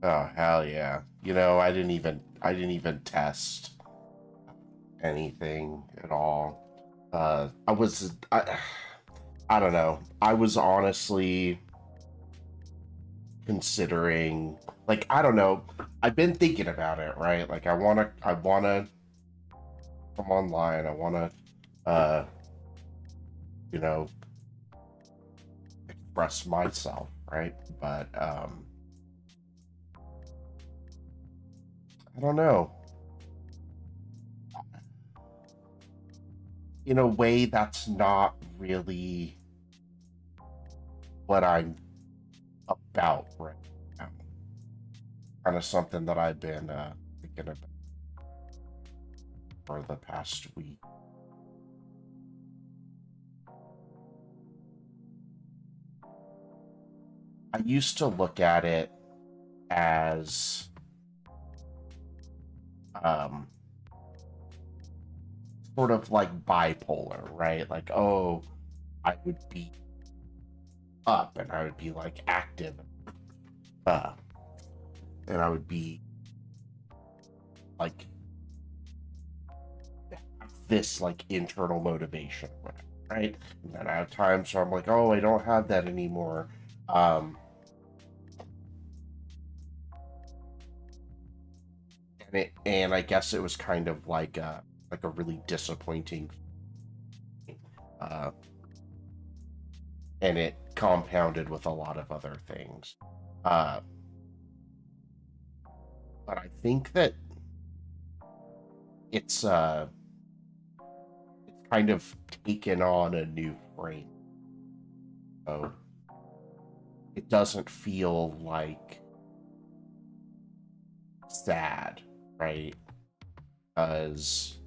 Oh, hell yeah. I didn't even test anything at all. I don't know. I was honestly considering, like, I don't know. I've been thinking about it, right? Like, I wanna come online. I wanna, uh, you know, express myself, right? But I don't know. In a way, that's not really what I'm about right now. Kind of something that I've been thinking about for the past week. I used to look at it as um, sort of like bipolar, right? Like, oh, I would be up and I would be like active, uh, and I would be like this like internal motivation, right? And then I have times where I'm like, oh, I don't have that anymore. Um, and I guess it was kind of like a really disappointing, uh, and it compounded with a lot of other things. Uh, but I think that it's it's kind of taken on a new frame. So it doesn't feel like sad, right? Because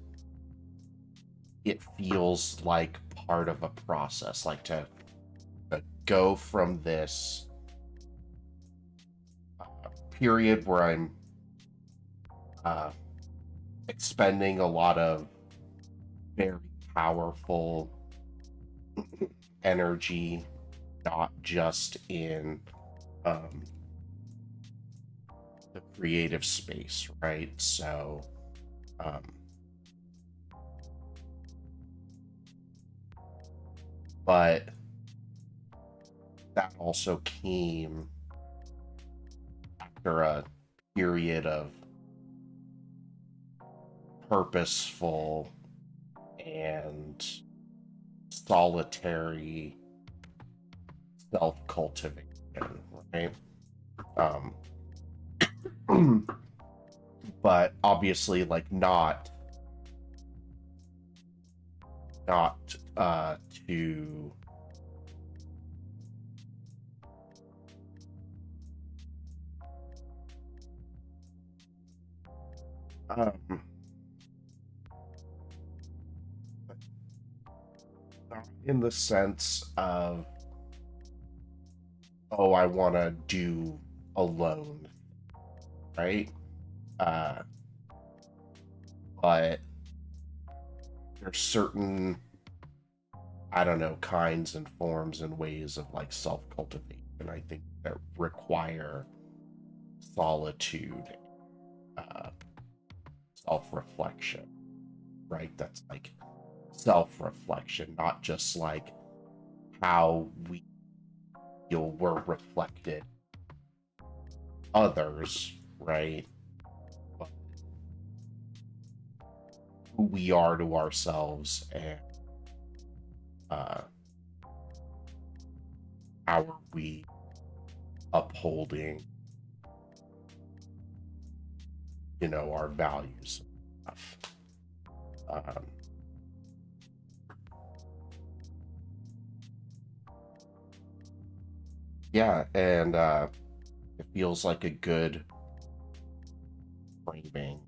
it feels like part of a process, like to go from this period where I'm uh, expending a lot of very powerful energy, not just in um, the creative space, right? So, um, but that also came after a period of purposeful and solitary self cultivation, right? Um, but obviously, like not to um, not in the sense of, oh, I want to do alone, right? Uh, but there's certain, I don't know, kinds and forms and ways of like self cultivation, I think, that require solitude, uh, self reflection, right? That's like self reflection, not just like how we feel we're reflected others, right? But who we are to ourselves and uh, how are we upholding, our values. Um, yeah, and it feels like a good framing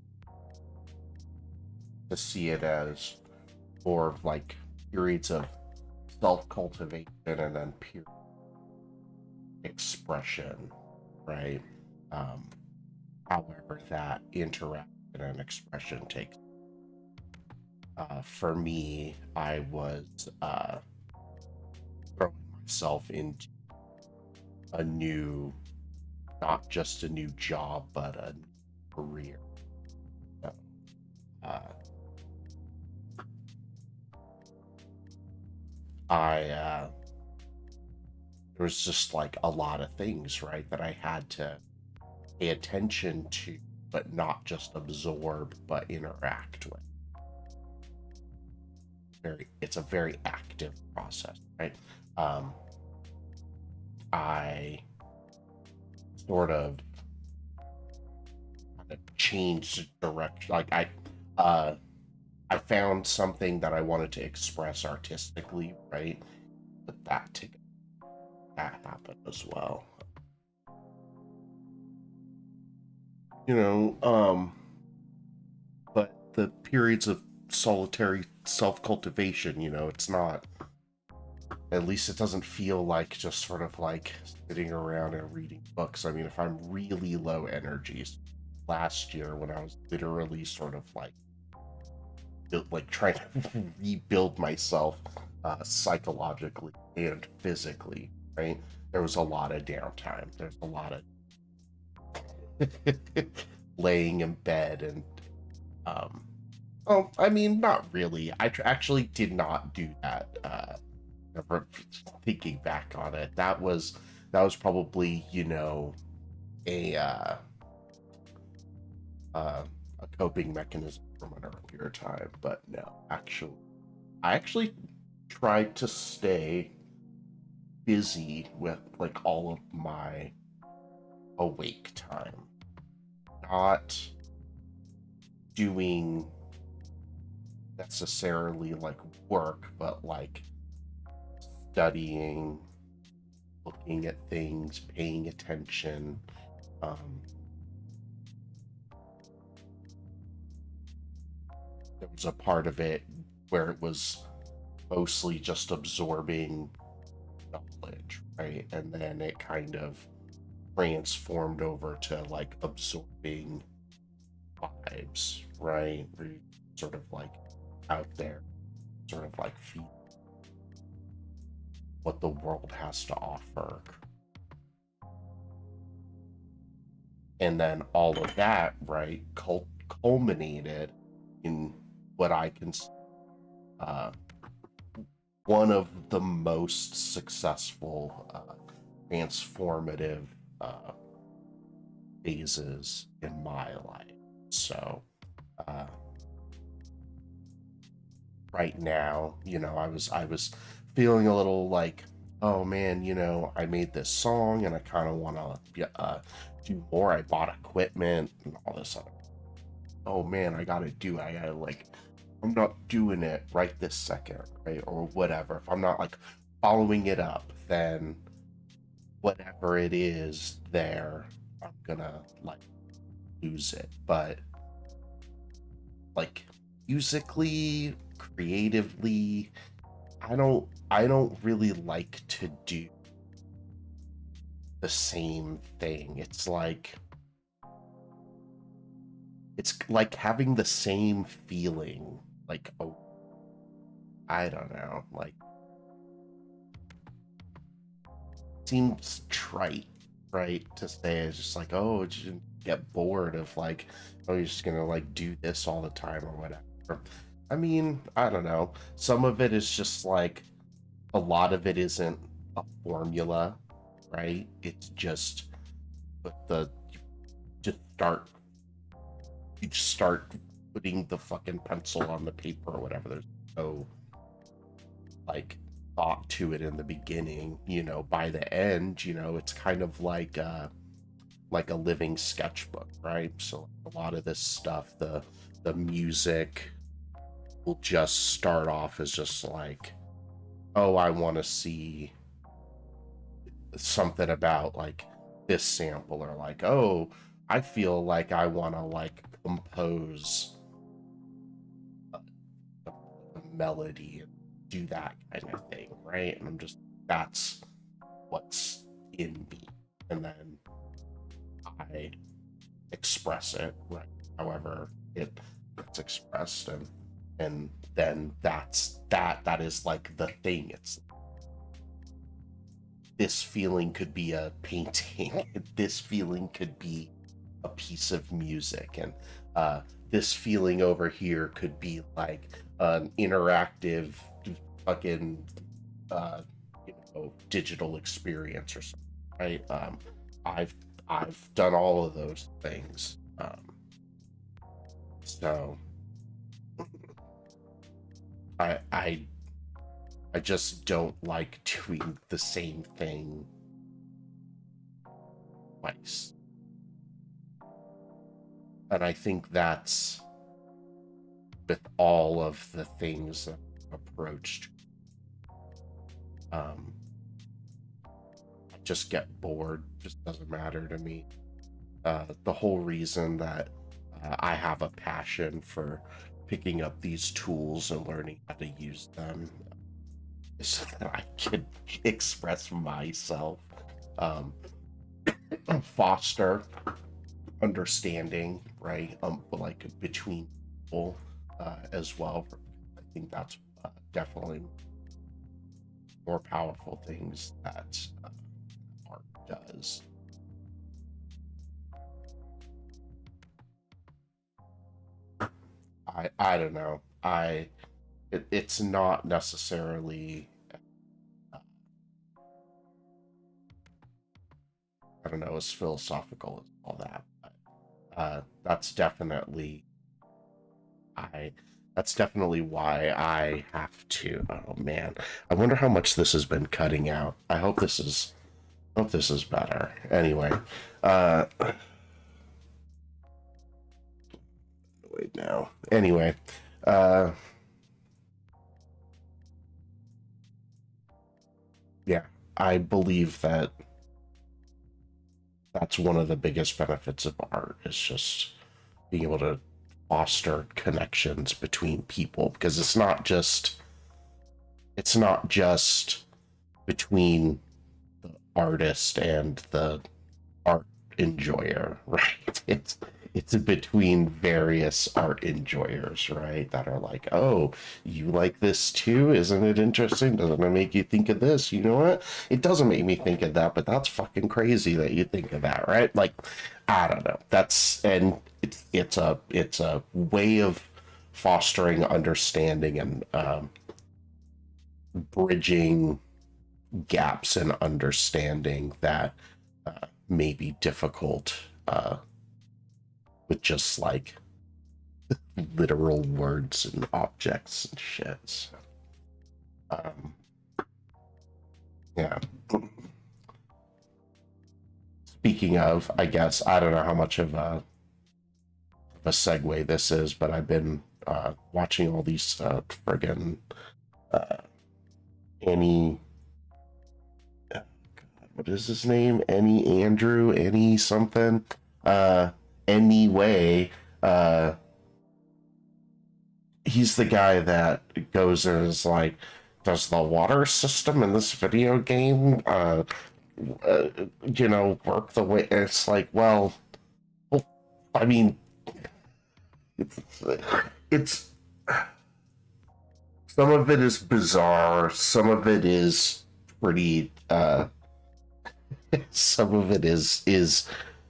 to see it as more of like periods of self cultivation and then pure expression, right? Um, however, that interaction and expression takes. For me, I was throwing myself into a new not just a new job, but a new career. So, uh, there was just like a lot of things, right, that I had to pay attention to, but not just absorb, but interact with. It's a very active process, right? Um, I sort of changed direction. I found something that I wanted to express artistically, right? But that happened as well. You know, but the periods of solitary self-cultivation, it's not, at least it doesn't feel like just sort of like sitting around and reading books. I mean, if I'm really low energy, last year when I was literally sort of like trying to rebuild myself psychologically and physically, right? There was a lot of downtime. There's a lot of laying in bed and oh, I mean, not really. I actually did not do that. Never thinking back on it, that was probably a a coping mechanism from an earlier time. But no, I actually tried to stay busy with like all of my awake time, not doing necessarily like work, but like studying, looking at things, paying attention. There was a part of it where it was mostly just absorbing knowledge, right? And then it kind of transformed over to like absorbing vibes, right? Where you sort of like out there, sort of like feel what the world has to offer. And then all of that, right, culminated in what I can one of the most successful transformative phases in my life. So right now, I was feeling a little like, oh man, I made this song and I kind of want to do more. I bought equipment and all this other. Oh man, I gotta like, I'm not doing it right this second, right? Or whatever. If I'm not like following it up, then whatever it is there, I'm gonna like lose it. But like musically, creatively, I don't really like to do the same thing. It's like having the same feeling, like, oh, I don't know, like, seems trite, right, to say. It's just like, oh, just get bored of like, oh, you're just gonna like do this all the time or whatever. I mean, I don't know. Some of it is just like, a lot of it isn't a formula, right? It's just just start you just start putting the fucking pencil on the paper or whatever. There's no like thought to it in the beginning. By the end, it's kind of like a living sketchbook, right? So a lot of this stuff, the music will just start off as just like, oh, I want to see something about like this sample, or like, oh, I feel like I want to like compose a melody and do that kind of thing, right? And that's what's in me, and then I express it, right, however it's expressed, and then that is like the thing. It's this feeling could be a painting, this feeling could be a piece of music, and this feeling over here could be like an interactive fucking digital experience or something, right? I've I've done all of those things. So I I just don't like doing the same thing twice. And I think that's with all of the things that I've approached. I just get bored, just doesn't matter to me. The whole reason that I have a passion for picking up these tools and learning how to use them is so that I can express myself, um, foster understanding, right? Like between people as well. I think that's definitely more powerful things that art does. I don't know. It's not necessarily I don't know as philosophical as all that, but that's definitely I that's definitely why I have to. Oh man, I wonder how much this has been cutting out. I hope this is better. Anyway, uh, wait now. Anyway, uh, yeah, I believe that that's one of the biggest benefits of art is just being able to foster connections between people because it's not just between the artist and the art enjoyer, right? It's between various art enjoyers, right? That are like, oh, you like this too? Isn't it interesting? Doesn't it make you think of this? You know what? It doesn't make me think of that, but that's fucking crazy that you think of that, right? Like, I don't know. And it's a way of fostering understanding and bridging gaps in understanding that may be difficult with just like literal words and objects and shit. So, um, yeah. Speaking of, I guess I don't know how much of a segue this is, but I've been watching all these friggin' uh, Annie. What is his name? Annie Andrew, Annie something. Uh, anyway, he's the guy that goes and is like, does the water system in this video game, uh, work the way it's like? Well, I mean, it's, it's some of it is bizarre, some of it is pretty, some of it is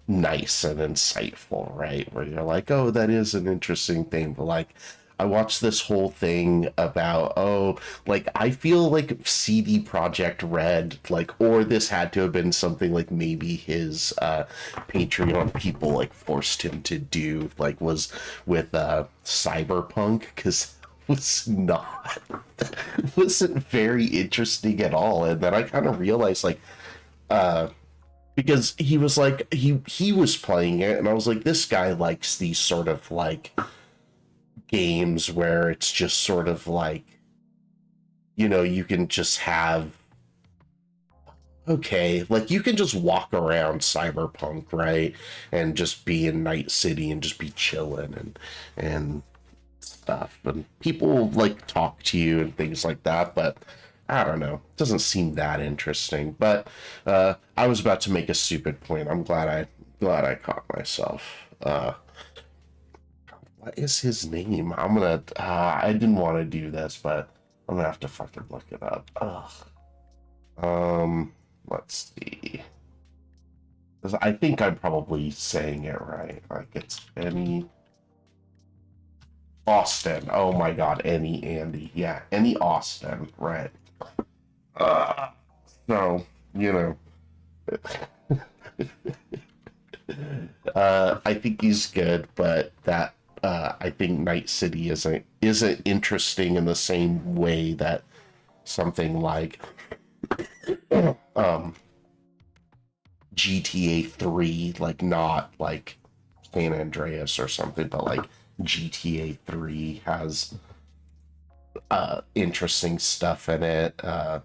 nice and insightful, right? Where you're like, oh, that is an interesting thing. But like, I watched this whole thing about, oh, like I feel like CD Project Red, like, or this had to have been something like maybe his Patreon people like forced him to do, like was with Cyberpunk, because was not wasn't very interesting at all. And then I kind of realized like uh because he was like he was playing it and I was like, this guy likes these sort of like games where it's just sort of like, you can just have, okay, like you can just walk around Cyberpunk, right, and just be in Night City and just be chilling and stuff, and people like talk to you and things like that, but I don't know, it doesn't seem that interesting. But I was about to make a stupid point. I'm glad I caught myself. What is his name? I'm gonna I didn't want to do this, but I'm gonna have to fucking look it up. Ugh. let's see. 'Cause I think I'm probably saying it right. Like it's any Austin. Oh my god, any Andy. Yeah, any Austin. Right. Uh, so, you know. I think he's good, but that I think Night City isn't interesting in the same way that something like GTA 3, like not like San Andreas or something, but like GTA 3 has interesting stuff in it. I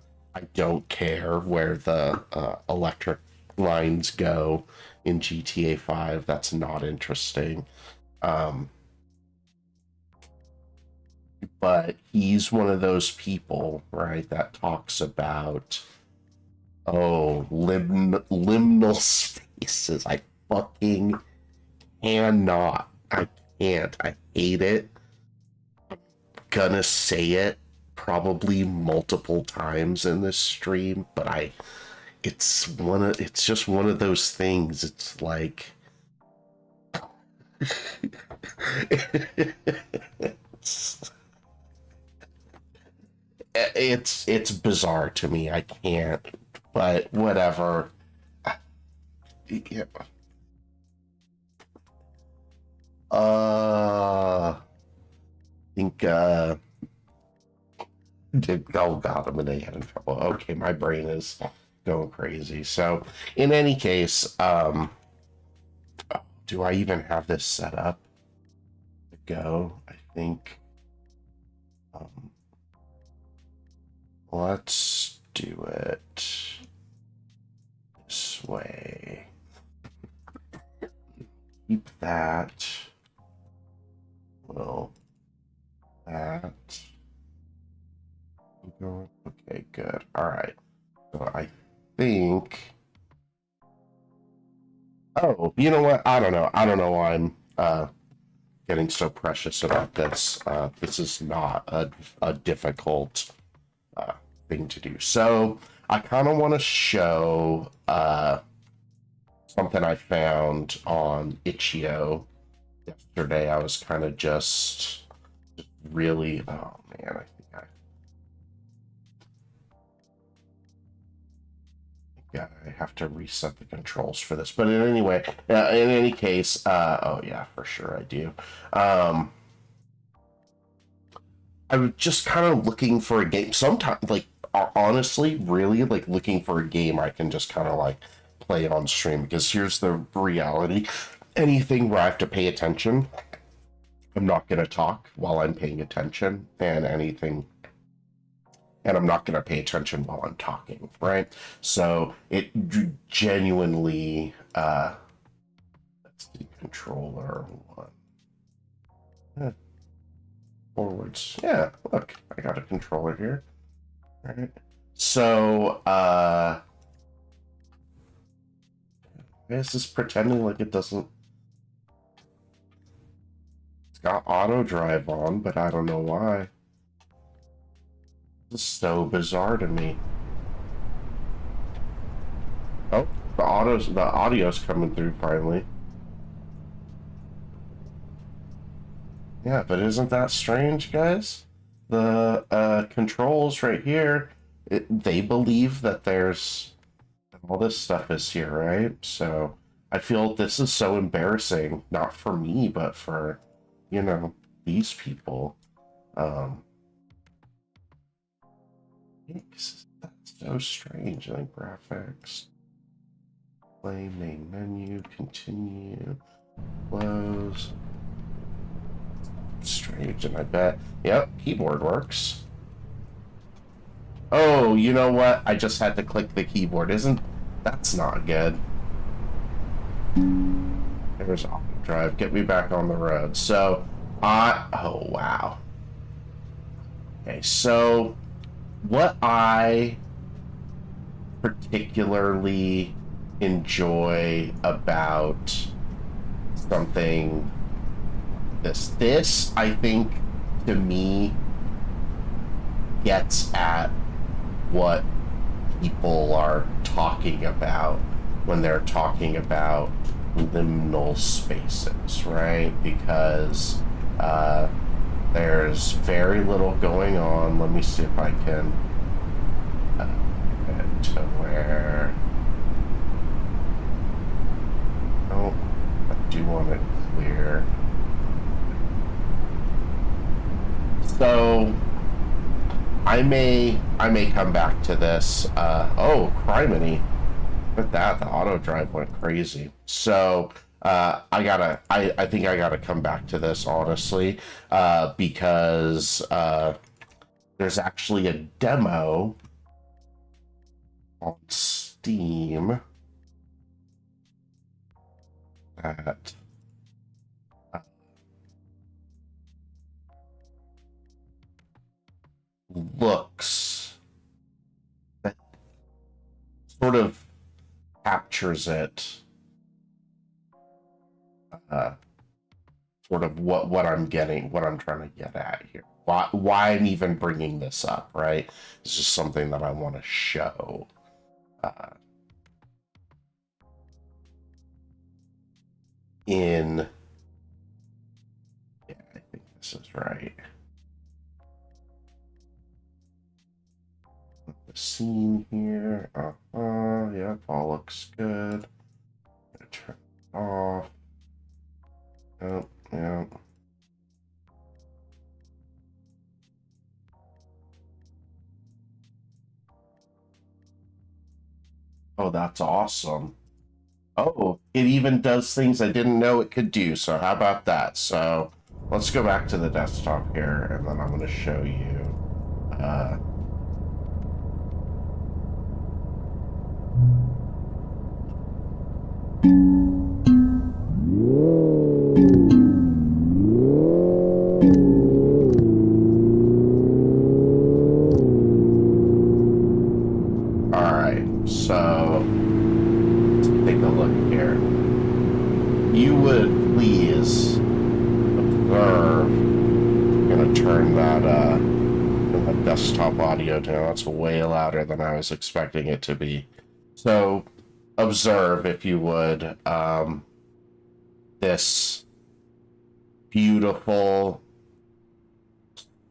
don't care where the electric lines go in GTA 5. That's not interesting. But he's one of those people, right, that talks about, oh, limnal spaces. I fucking cannot. I can't. I hate it. I'm gonna say it probably multiple times in this stream, but it's just one of those things. It's like it's bizarre to me. I can't, but whatever. Yeah. I think oh god, I'm gonna get in trouble. Okay, my brain is going crazy. So in any case, do I even have this set up to go? I think let's do it this way. Keep that. Well, that. Okay, good. All right. So I think. Oh, you know what? I don't know. I don't know why I'm getting so precious about this. This is not a difficult thing to do. So I kind of want to show something I found on Itch.io yesterday. I was kind of just really, oh man, I have to reset the controls for this. But in any case, oh yeah, for sure I do. I was just kind of looking for a game. Sometimes, like, honestly, really, like, looking for a game I can just kind of, like, play on stream. Because here's the reality. Anything where I have to pay attention, I'm not going to talk while I'm paying attention. And I'm not going to pay attention while I'm talking, right? So it genuinely, let's see, controller one. Forwards. Yeah, look, I got a controller here. All right. So, this is pretending like it doesn't. It's got auto drive on, but I don't know why. This is so bizarre to me. Oh, the audio's coming through finally. Yeah, but isn't that strange, guys? The controls right here, they believe that there's all this stuff is here, right? So I feel this is so embarrassing, not for me, but for, you know, these people. That's so strange. Like graphics, play, main menu, continue, close. Strange, and I bet. Yep, keyboard works. Oh, you know what? I just had to click the keyboard. That's not good. There's auto drive. Get me back on the road. So, oh wow. Okay, so what I particularly enjoy about something this I think to me gets at what people are talking about when they're talking about liminal spaces, right? Because there's very little going on. Let me see if I can get to where. Oh, I do want it clear. So I may come back to this. Oh, criminy. Look at that, the auto drive went crazy. So I think I gotta come back to this, honestly, because there's actually a demo on Steam that looks, that sort of captures it, sort of what I'm getting, what I'm trying to get at here. Why I'm even bringing this up, right? It's just something that I want to show. Yeah, I think this is right. The scene here. Yeah, all looks good. Turn it off. Oh, yeah. Oh, that's awesome. Oh, it even does things I didn't know it could do. So how about that? So let's go back to the desktop here, and then I'm going to show you. All right, so let's take a look here. You would please observe. I'm going to turn that desktop audio down. That's way louder than I was expecting it to be. So observe, if you would, this beautiful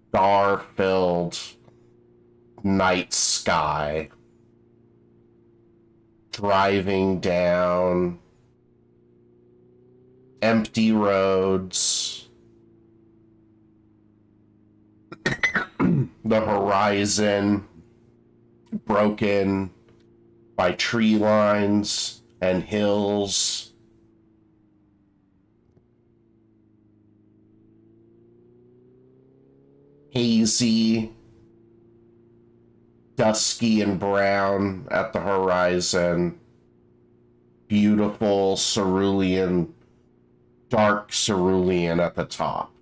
star-filled night sky driving down empty roads, the horizon broken by tree lines and hills. Hazy, dusky and brown at the horizon. Beautiful cerulean, dark cerulean at the top.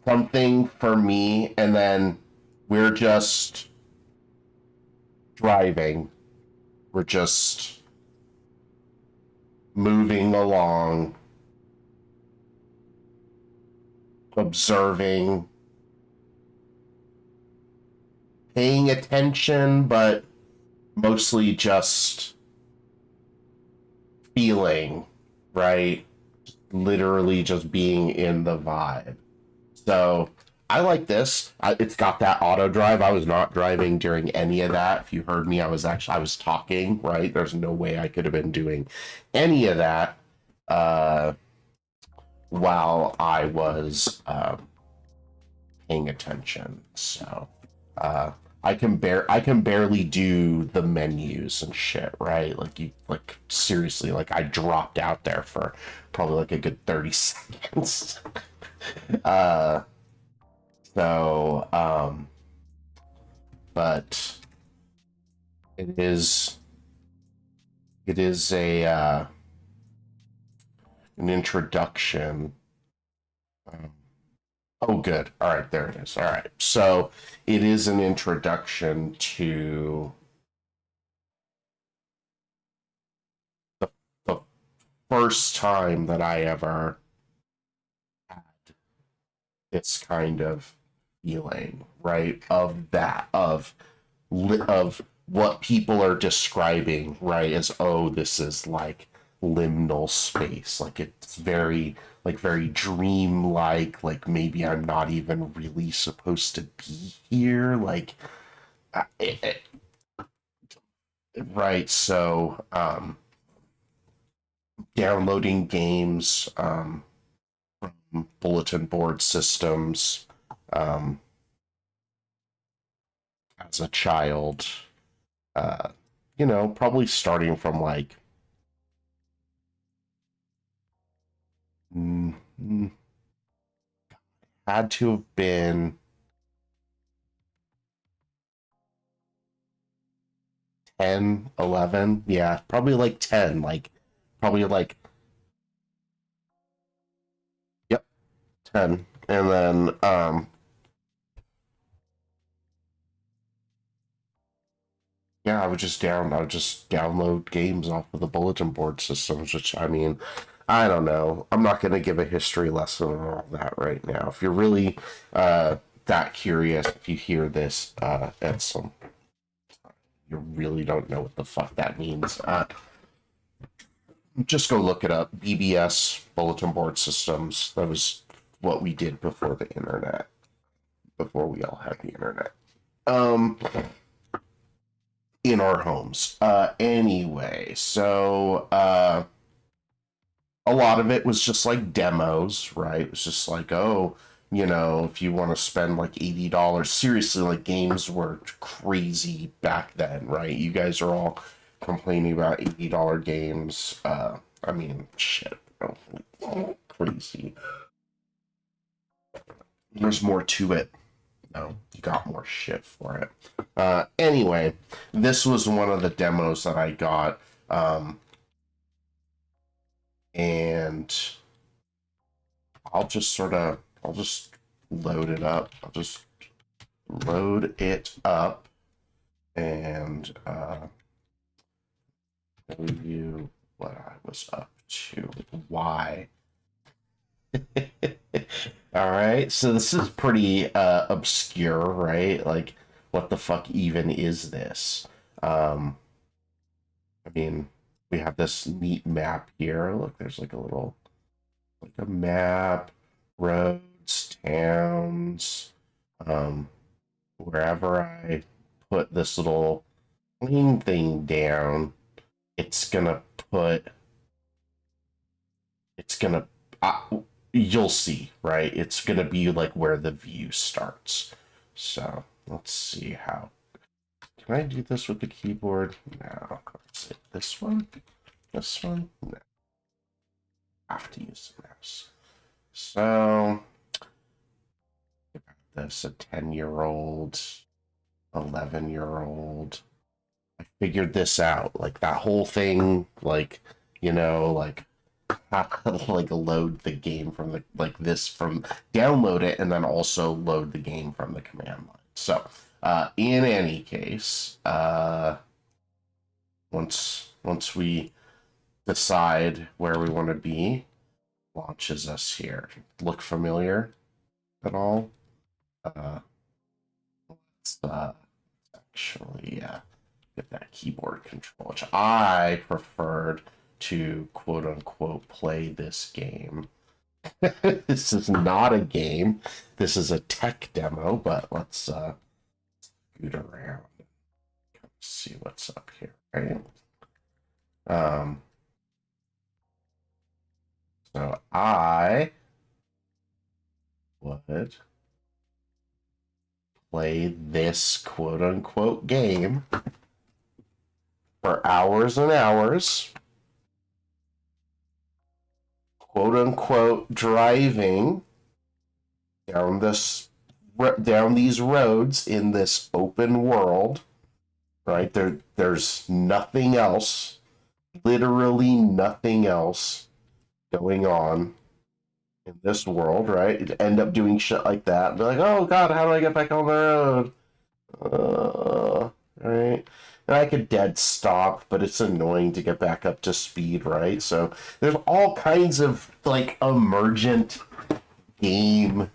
Something for me, and then we're just driving. We're just moving along, observing, paying attention, but mostly just feeling, right? Literally just being in the vibe. So I like this. It's got that auto drive. I was not driving during any of that. If you heard me, I was talking, right? There's no way I could have been doing any of that while I was paying attention. So I can barely do the menus and shit, right? Like seriously, like I dropped out there for probably like a good 30 seconds. So but it is a an introduction. Oh, good. All right, there it is. All right, so it is an introduction to the first time that I ever had this kind of feeling, right? Of that, of what people are describing, right? As, oh, this is like limnal space, like it's very very dreamlike, like maybe I'm not even really supposed to be here, like right. So downloading games from bulletin board systems um, as a child, uh, probably starting from like had to have been 10, 11. Yeah, probably like 10, like probably like, yep, 10. And then yeah, I would just download games off of the bulletin board systems, which, I mean, I don't know. I'm not going to give a history lesson on all that right now. If you're really that curious, if you hear this at some, you really don't know what the fuck that means, just go look it up. BBS, bulletin board systems. That was what we did before the internet, before we all had the internet. In our homes. Anyway, so a lot of it was just like demos, right? It was just like, oh, if you want to spend like $80, seriously, like games were crazy back then, right? You guys are all complaining about $80 games. I mean, shit, crazy. There's more to it. No, you got more shit for it. Anyway, this was one of the demos that I got. And I'll just load it up. I'll just load it up and tell you what I was up to. Why? All right, so this is pretty obscure, right? Like, what the fuck even is this? I mean, we have this neat map here. Look, there's like a map, roads, towns. Wherever I put this little green thing down, it's gonna you'll see, right? It's gonna be like where the view starts. So let's see how. Can I do this with the keyboard? No. Is it this one? This one? No. I have to use the mouse. So this, a 10-year-old, 11-year-old. I figured this out. Like that whole thing, like, like like load the game from the download it and then also load the game from the command line. So in any case, once we decide where we want to be, launches us here. Look familiar at all? Let's actually get that keyboard control, which I preferred to quote unquote play this game. This is not a game. This is a tech demo, but let's scoot around and see what's up here, right? So I would play this quote unquote game for hours and hours, quote unquote driving down these roads in this open world, right? There's nothing else, literally nothing else going on in this world, right? You'd end up doing shit like that and be like, oh god, how do I get back on the road? Right? And I could dead stop, but it's annoying to get back up to speed, right? So there's all kinds of like emergent game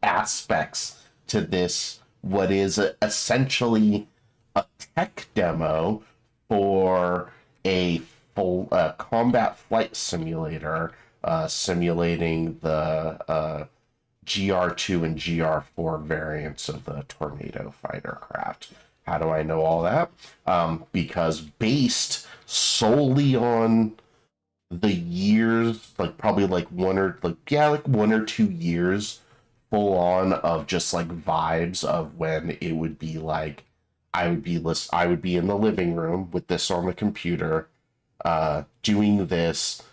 aspects to this, what is essentially a tech demo for a full combat flight simulator, simulating the GR2 and GR4 variants of the Tornado fighter craft. How do I know all that? Because based solely on the years, like probably like 1 or 2 years full on of just like vibes of when it would be like I would be in the living room with this on the computer, doing this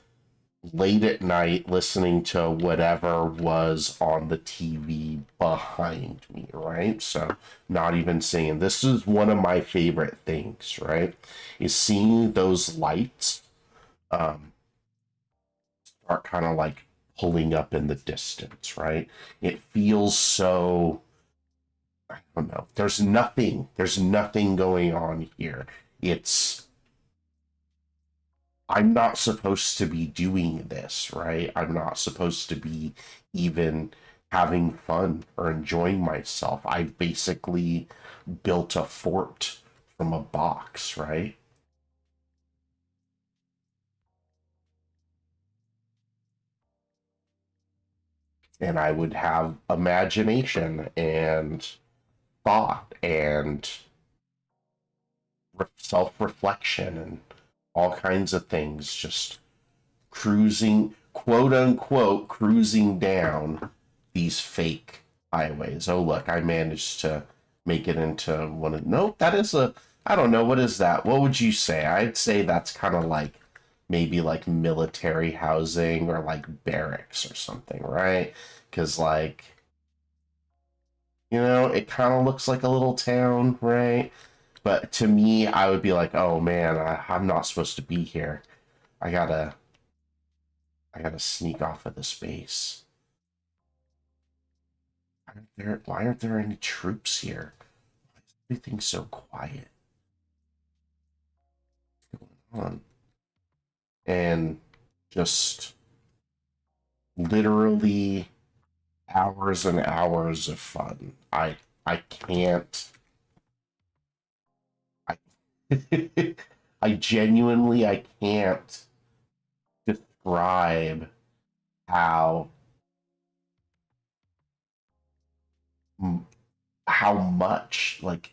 late at night, listening to whatever was on the TV behind me, right? So not even saying this is one of my favorite things, right? Is seeing those lights start kind of like pulling up in the distance, right? It feels so, I don't know. There's nothing going on here. I'm not supposed to be doing this, right? I'm not supposed to be even having fun or enjoying myself. I basically built a fort from a box, right? And I would have imagination and thought and self-reflection and all kinds of things, just cruising, quote unquote, cruising down these fake highways. Oh, look, I managed to make it into one of, nope, that is I don't know, what is that? What would you say? I'd say that's kind of like maybe like military housing or like barracks or something, right? Because like, it kind of looks like a little town, right? But to me, I would be like, oh man, I'm not supposed to be here. I gotta, I gotta sneak off of this base. Why aren't there any troops here? Why is everything so quiet? What's going on? And just literally hours and hours of fun. I can't. I I genuinely I can't describe how how much like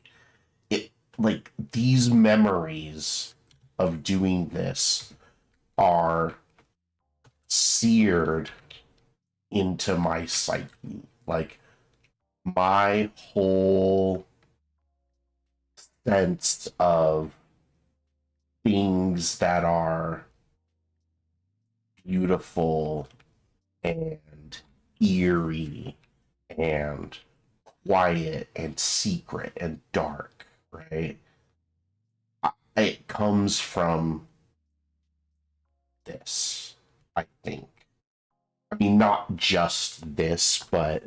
these memories of doing this are seared into my psyche. Like my whole sense of things that are beautiful and eerie and quiet and secret and dark, right? It comes from this, I think. I mean, not just this, but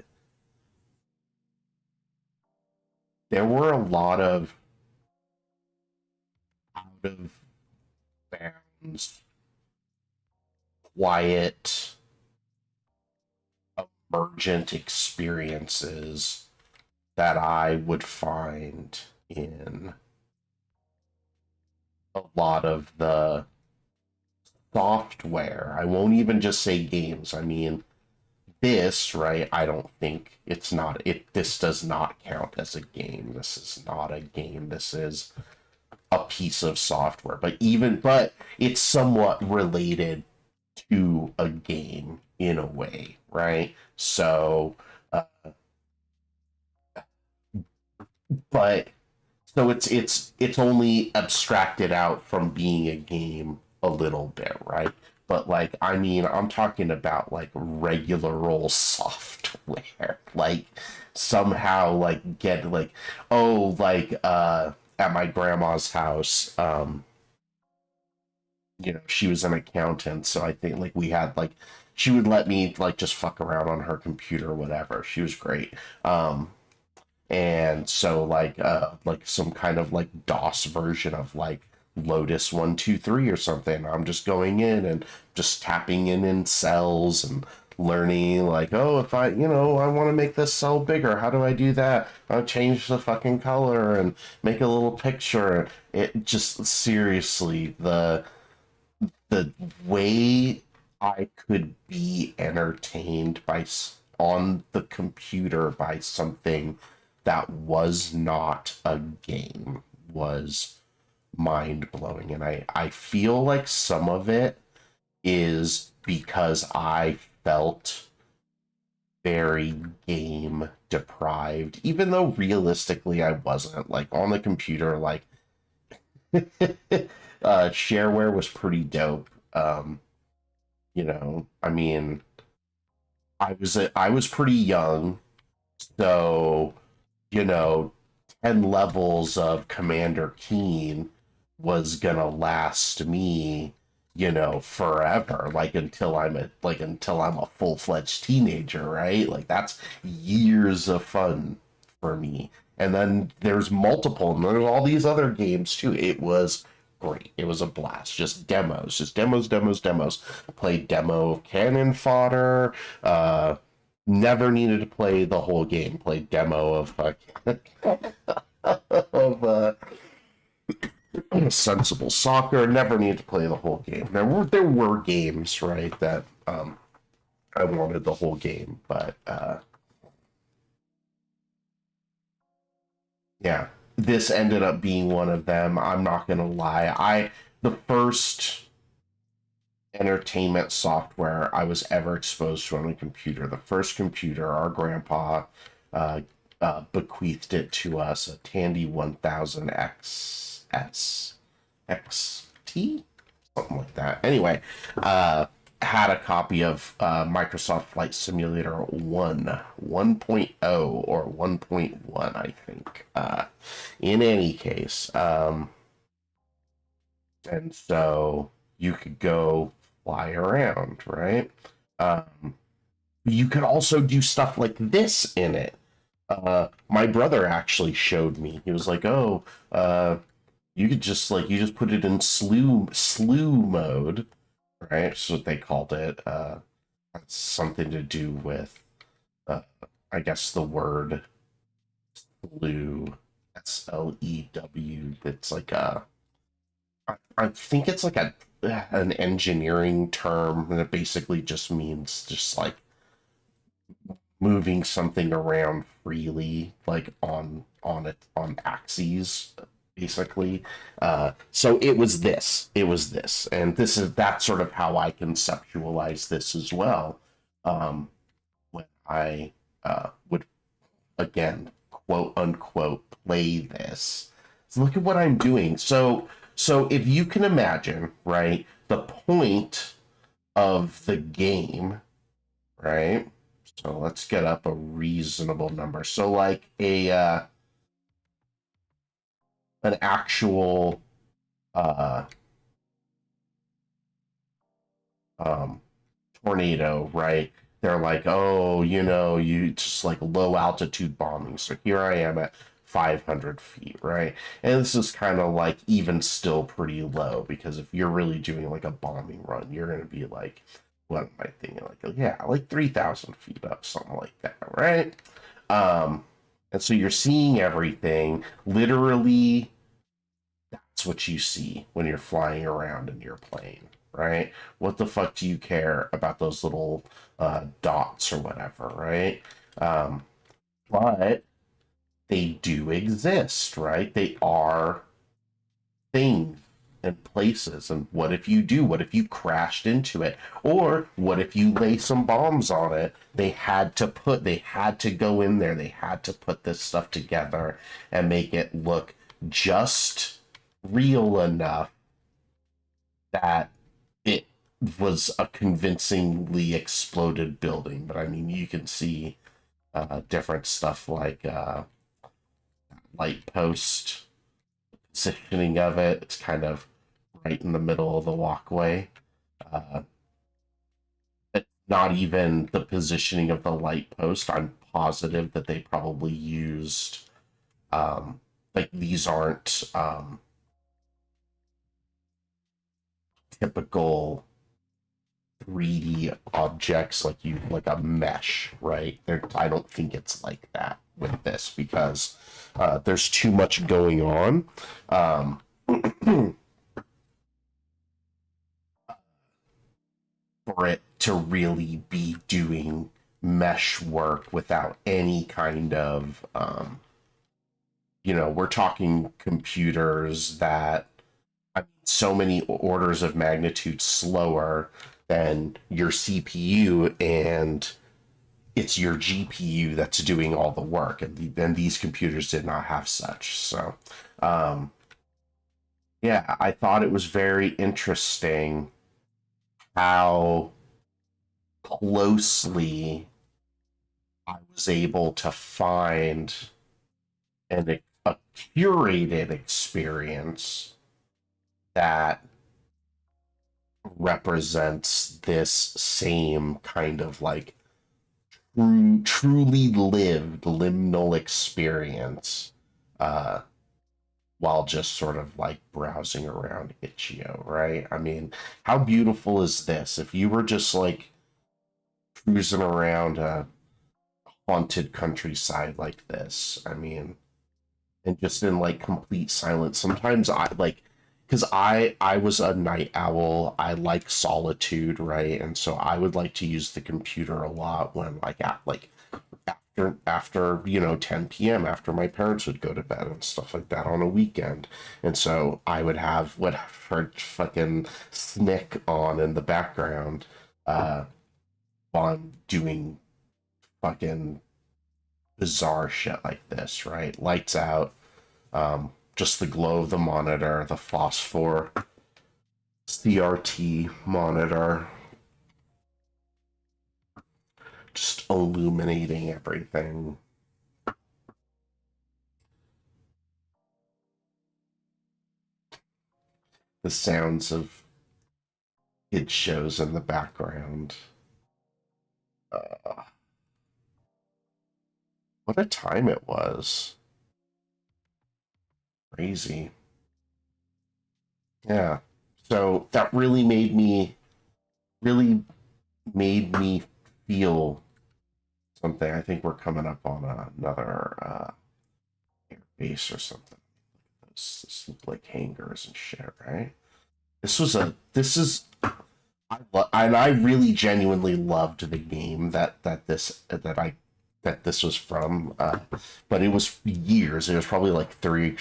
there were a lot of out of bounds, quiet, emergent experiences that I would find in a lot of the software. I won't even just say games. I mean, this, right? I don't think it's not it. This does not count as a game. This is not a game. This is a piece of software. But it's somewhat related to a game in a way, right? So, but so it's only abstracted out from being a game a little bit, right? But like, I mean, I'm talking about like regular old software, like somehow like get like, oh, like at my grandma's house, she was an accountant, so I think like we had like she would let me like just fuck around on her computer or whatever. She was great. And so like some kind of like DOS version of like Lotus 123 or something. I'm just going in and just tapping in cells and learning like, oh, if I, I want to make this cell bigger, how do I do that? I'll change the fucking color and make a little picture. It just seriously, the way I could be entertained on the computer by something that was not a game was mind blowing. And I feel like some of it is because I felt very game deprived, even though realistically I wasn't. Like on the computer, like shareware was pretty dope. I mean, I was pretty young, so you know, 10 levels of Commander Keen was gonna last me, forever, until I'm a full-fledged teenager, right? Like that's years of fun for me. And then there's multiple, and there are all these other games too. It was great. It was a blast. Just demos, demos, demos. Played demo of Cannon Fodder. Never needed to play the whole game. Played demo of of Sensible Soccer. Never needed to play the whole game. There were games, right, that I wanted the whole game, but yeah, this ended up being one of them. I'm not gonna lie. The first entertainment software I was ever exposed to on a computer. The first computer, our grandpa uh, bequeathed it to us, a Tandy 1000 XS XT, something like that. Anyway, had a copy of Microsoft Flight Simulator 1.0 or 1.1, I think. In any case, and so you could go fly around, right? Um, you could also do stuff like this in it. My brother actually showed me. He was like, "Oh, you could just you just put it in slew mode, right? That's what they called it. That's something to do with, uh, I guess the word slew, SLEW. It's like I think it's like an engineering term, and it basically just means just like moving something around freely, like on axes, basically. So it was this, and that's sort of how I conceptualize this as well. When I would again quote unquote play this, so look at what I'm doing. So if you can imagine, right, the point of the game, right? So let's get up a reasonable number. So like an actual uh um tornado, right? They're like, oh, you just like low altitude bombing. So here I am at 500 feet, right? And this is kind of like even still pretty low, because if you're really doing like a bombing run, you're going to be like, what am I thinking? Like, oh, yeah, like 3,000 feet up, something like that, right? Um, and so you're seeing everything. Literally, that's what you see when you're flying around in your plane, right? What the fuck do you care about those little dots or whatever, right? Um, but they do exist, right? They are things and places. And what if you do? What if you crashed into it? Or what if you lay some bombs on it? They had to go in there. They had to put this stuff together and make it look just real enough that it was a convincingly exploded building. But I mean, you can see different stuff like light post positioning of it. It's kind of right in the middle of the walkway. Uh, Not even the positioning of the light post. I'm positive that they probably used like these aren't typical 3D objects like a mesh, right? I don't think it's like that with this because there's too much going on. For it to really be doing mesh work without any kind of we're talking computers that, I mean, so many orders of magnitude slower than your CPU, and it's your GPU that's doing all the work, and then these computers did not have such. So yeah, I thought it was very interesting how closely I was able to find a curated experience that represents this same kind of like truly lived liminal experience while just sort of like browsing around Itch.io, right? I mean, how beautiful is this? If you were just like cruising around a haunted countryside like this, I mean, and just in like complete silence. Sometimes I like, because I was a night owl. I like solitude, right? And so I would like to use the computer a lot when like after 10 p.m. after my parents would go to bed and stuff like that on a weekend. And so I would have whatever fucking snick on in the background while I'm doing fucking bizarre shit like this, right? Lights out, just the glow of the monitor, the phosphor CRT monitor, just illuminating everything. The sounds of kid shows in the background. What a time it was. Crazy. Yeah. So that really made me feel something. I think we're coming up on another airbase or something. This look like hangars and shit, right? And I really genuinely loved the game that this was from. But it was years. It was probably like three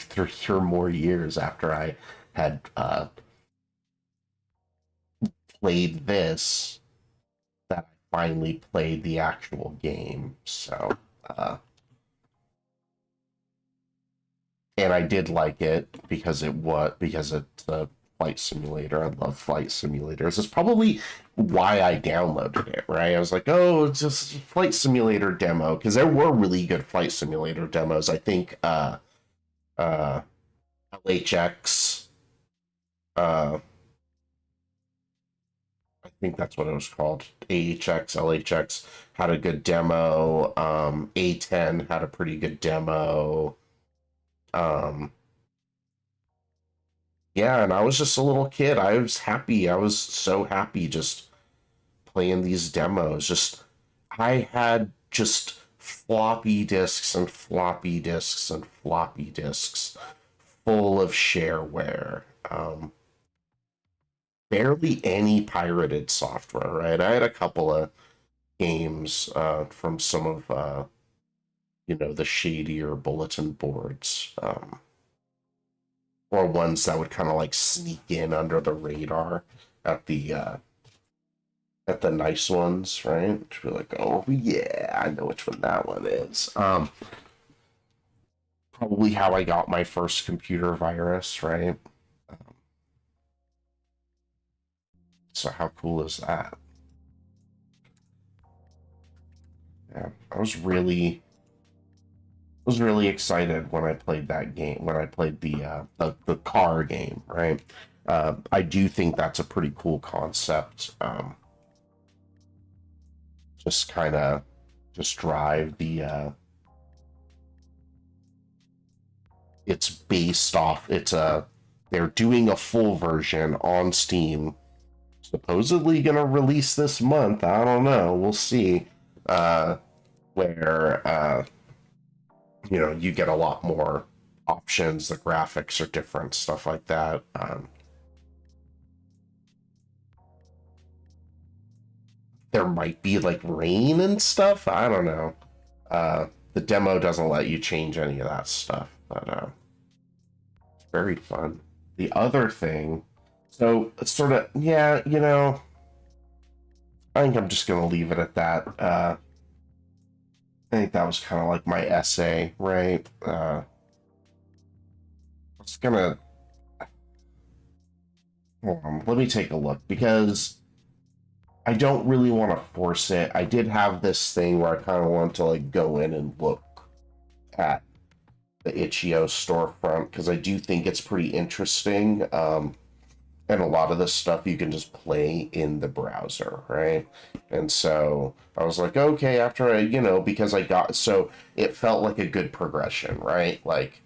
or more years after I had played this that I finally played the actual game. So, and I did like it because it's a flight simulator. I love flight simulators. It's probably why I downloaded it, right? I was like, oh, it's just a flight simulator demo, because there were really good flight simulator demos. I think uh LHX, I think that's what it was called. AHX, LHX had a good demo. A10 had a pretty good demo. Um, yeah, and I was just a little kid. I was happy. I was so happy just playing these demos. Just I had just floppy disks and floppy disks and floppy disks full of shareware. Barely any pirated software, right? I had a couple of games from some of the shadier bulletin boards, or ones that would kind of like sneak in under the radar at the nice ones, right? To be like, oh yeah, I know which one that one is. Probably how I got my first computer virus, right? So how cool is that? Yeah, I was really excited when I played that game. When I played the car game, right? I do think that's a pretty cool concept. Just kind of just drive it's based off. They're doing a full version on Steam, so supposedly going to release this month. I don't know. We'll see. Where, you know, you get a lot more options. The graphics are different, stuff like that. There might be like rain and stuff. I don't know. The demo doesn't let you change any of that stuff, but it's very fun. The other thing, so it's sort of, yeah, you know, I think I'm just gonna leave it at that. I think that was kind of like my essay, right? I was gonna, hold on, let me take a look, because I don't really want to force it. I did have this thing where I kind of want to like go in and look at the Itch.io storefront, because I do think it's pretty interesting. And a lot of this stuff you can just play in the browser, right? And so I was like, okay, after I, you know, because I got, so it felt like a good progression, right? Like,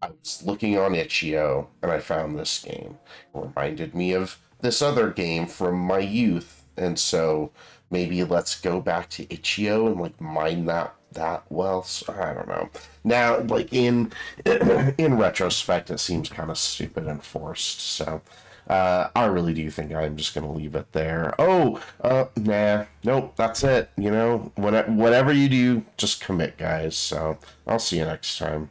I was looking on Itch.io and I found this game. It reminded me of this other game from my youth. And so maybe let's go back to Itch.io and like mine that well. So, I don't know. Now, like in retrospect, it seems kind of stupid and forced. So I really do think I'm just gonna leave it there. Oh, nah, nope, that's it. You know, whatever you do, just commit, guys. So I'll see you next time.